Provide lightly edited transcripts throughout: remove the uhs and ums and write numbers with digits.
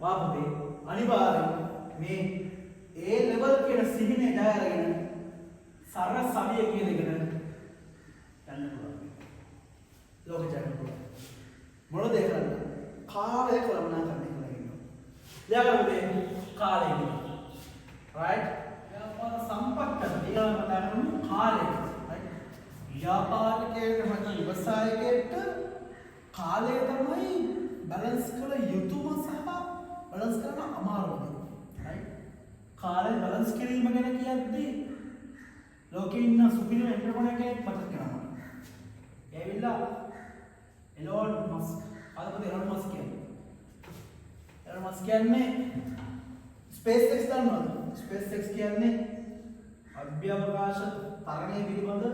වාපතේ අනිවාර්යෙන් මේ A level කියන සිහිනේ ජය අරගෙන සරල සවිය කියන එකට යන්න පුළුවන්. ලෝක ජයන්න පුළුවන්. මොනවද ඒ කරන්නේ? කාලය කළමනාකරණය කරලා ඉන්නවා. ඊළඟට කාලය කියනවා. right? ව්‍යාපාර සම්පත්තන ඊළඟට කාලය. right? ව්‍යාපාරිකයෙකුට නැත්නම් ව්‍යවසායකයෙකුට කාලය තමයි බැලන්ස් කළ යුතුම සහ බැලන්ස් කරන්න අමාරුම. right? කාලය බැලන්ස් කිරීම ගැන කියද්දී ලෝකේ ඉන්න සුපිරිම එන්ටර්ප්‍රෙනර් කෙනෙක් මතක කරනවා. එයාවිලා එලෝන් මස්ක්. අදපොත එලෝන් මස්ක් කියන්නේ. එලෝන් මස්ක් කියන්නේ SpaceX දන්නවද? SpaceX කියන්නේ අභ්‍යවකාශ තරණය පිළිබඳ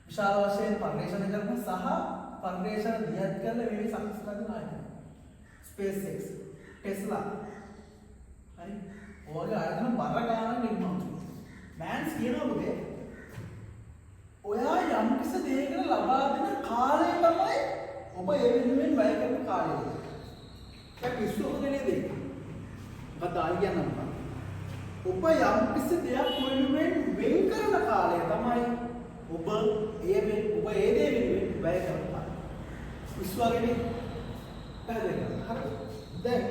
විශාල වශයෙන් පරිශ්‍රණය කරන සහ පරිශ්‍රණ දියත් කරන මේ සක්සස් කරන ආයතන. SpaceX, Tesla. හරි. ඔයගේ ආයතන බර ගානක් නිර්මාණය කරනවා. මෑන්ස් කියනවා පුතේ ඔයා යම් කිසි දෙයකට ලබා දෙන කාලය තමයි ඔබ ඒ වෙනුවෙන් වැය කරන කාලය. ඒක පිස්සුවක නේද? මොකද ආයි කියන්නම්. ඔබ යම් කිසි දෙයක් වෙනුවෙන් වෙන් කරන කාලය තමයි ඔබ ඒ දේ වෙනුවෙන් වැය කරන කාලය. පිස්සුවකනේ. පැහැදිලි කරගන්න. හරි. දැන්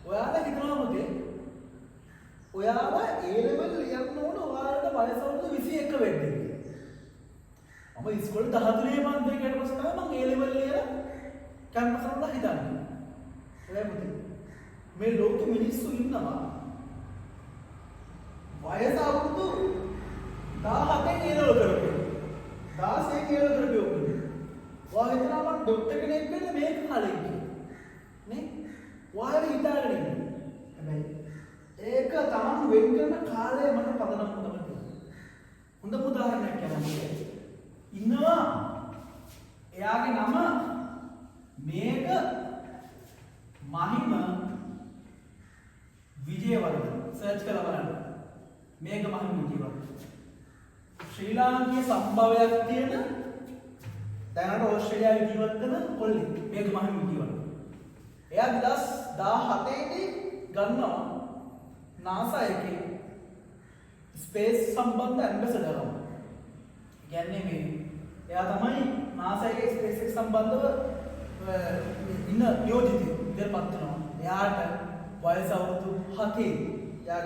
ඔයාලා හිතනවා පුතේ ඔයාලා A level ලියන්න ඕන ඔයාලට වයස අවුරුදු 21 වෙන්න කියලා. මම ඉස්කෝලේ 13 මන්ත් දෙකකට පස්සේ තමයි මම A level ලියලා කැම්පස් වල හිටන්නේ. ඒ පුතේ මේ ලෝකෙ මිනිස්සු ඉන්නවා වයස අවුරුදු 17 A level කරපු 16 A level කරපු ඔයා හිතනවා මම ડોක්ටර් කෙනෙක් වෙන්න මේ කාලෙක නේ ඔයාලා හිතාගෙන ඉන්නේ. හැබැයි ඒක තමන් වෙන් කරන කාලය මට පදනම් තමයි තියෙන්නේ. හොඳම උදාහරණයක් කියන්න ඉන්නවා එයාගේ නම මේක මහිම විජේවර්ධන සර්ච් කරලා බලන්න. මේක මහිම විජේවර්ධන. ශ්‍රී ලාංකීය සම්භවයක් තියෙන දැනට ඕස්ට්‍රේලියාවේ ජීවත් වෙන කොල්ලෙක්. මේක මහිම විජේවර්ධන. එයා 2017 දී ගන්නවා NASA එකේ ස්පේස් සම්බන්ධ ඇම්බැසඩර් කෙනෙක්. කියන්නේ මේ එයා තමයි NASA එකේ ස්පේස් එක සම්බන්ධව ඉන්න නියෝජිතයෙක් ඉඳපත් වෙනවා. එයාට වයස අවුරුදු 7. එයා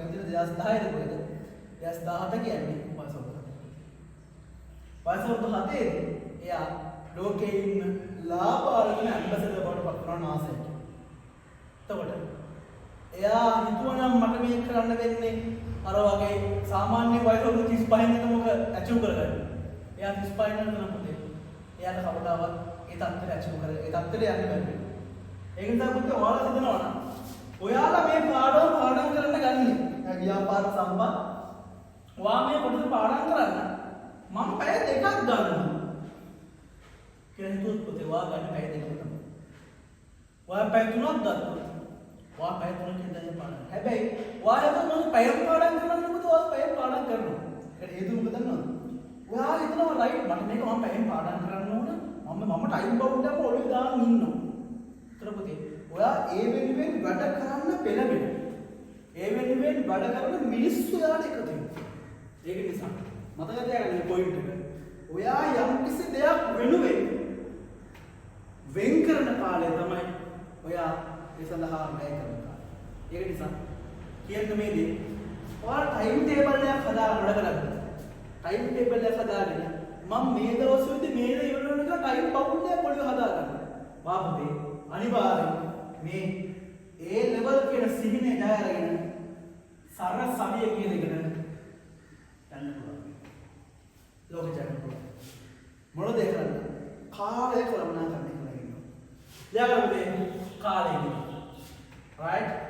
පුදුන 2010 ද කොහෙද? 2017 කියන්නේ වයස අවුරුදු 7. වයස අවුරුදු 7 එයා ලෝකේ ඉන්න ලාභාර්ජන ඇම්බැසඩර් බවට පත් වෙනවා NASA එකේ. එතකොට එයා හිතුවනම් මට මේක කරන්න වෙන්නේ අර වගේ සාමාන්‍ය වයස වල 35 න් මොක ඇචීව් කරගන්න. එයා 35 න් නම් පුතේ. එයාට කවදාවත් ඒ තත්ත්වයට ඇචීව් කර ඒ තත්ත්වයට යන්න බැහැ. ඒක නිසා පුතේ ඔයාලා හිතනවා නම් ඔයාලා මේ පාඩම් කරන්න ගන්නේ. ව්‍යාපාර සම්බන්ධ. ඔයා මේ පොඩි පාඩම් කරන්න මම පැය දෙකක් ගන්නවා. කියලා හිතුවොත් පුතේ ඔයා ගන්න පැය දෙකක් තමයි. ඔයා පැය 3ක් ගන්නවා. ඔයා පැය 3කින් ඉඳන් පාඩම්. හැබැයි ඔයාලා මම පැය පාඩම් කරනකොට ඔයා පැය පාඩම් කරනවා. ඒකට හේතුව මොකද දන්නවද? ඔයා හිතනවා රයිට් මට මේක මම පැයෙන් පාඩම් කරන්න ඕන. මම ටයිම් බවුන්ඩ් එකම ඔළුවේ දාගෙන ඉන්නවා. ඒතර පුතේ ඔයා ඒ වෙනුවෙන් වැඩ කරන්න පෙළඹෙන. ඒ වෙනුවෙන් වැඩ කරන මිනිස්සු යාට එකතු වෙනවා. ඒක නිසා මතක තියාගන්න මේ පොයින්ට් එක. ඔයා යම් කිසි දෙයක් වෙනුවෙන් වෙන් කරන කාලය තමයි ඔයා ඒ සඳහා වැය කරන කාලය. ඒක නිසා කියන්න මේ දේ ඔයාලා ටයිම් ටේබල් එකක් හදාගන්න වැඩ කරන්න. ටයිම් ටේබල් එකක් හදාගෙන මම මේ දවස්වලදී මේ දේ ඉවර වෙනකන් ටයිම් බවුන්ඩ් එකක් පොඩ්ඩක් හදාගන්න. වාපතේ අනිවාර්යෙන් මේ A level කියන සිහිනේ ජය අරගෙන සරල සවිය කියන එකට යන්න පුළුවන්. ලෝක ජයන්න පුළුවන්. මොනවද ඒ කරන්නේ? කාලය කළමනාකරණය කරලා ඉන්නවා. ඊළඟට කාලය. right?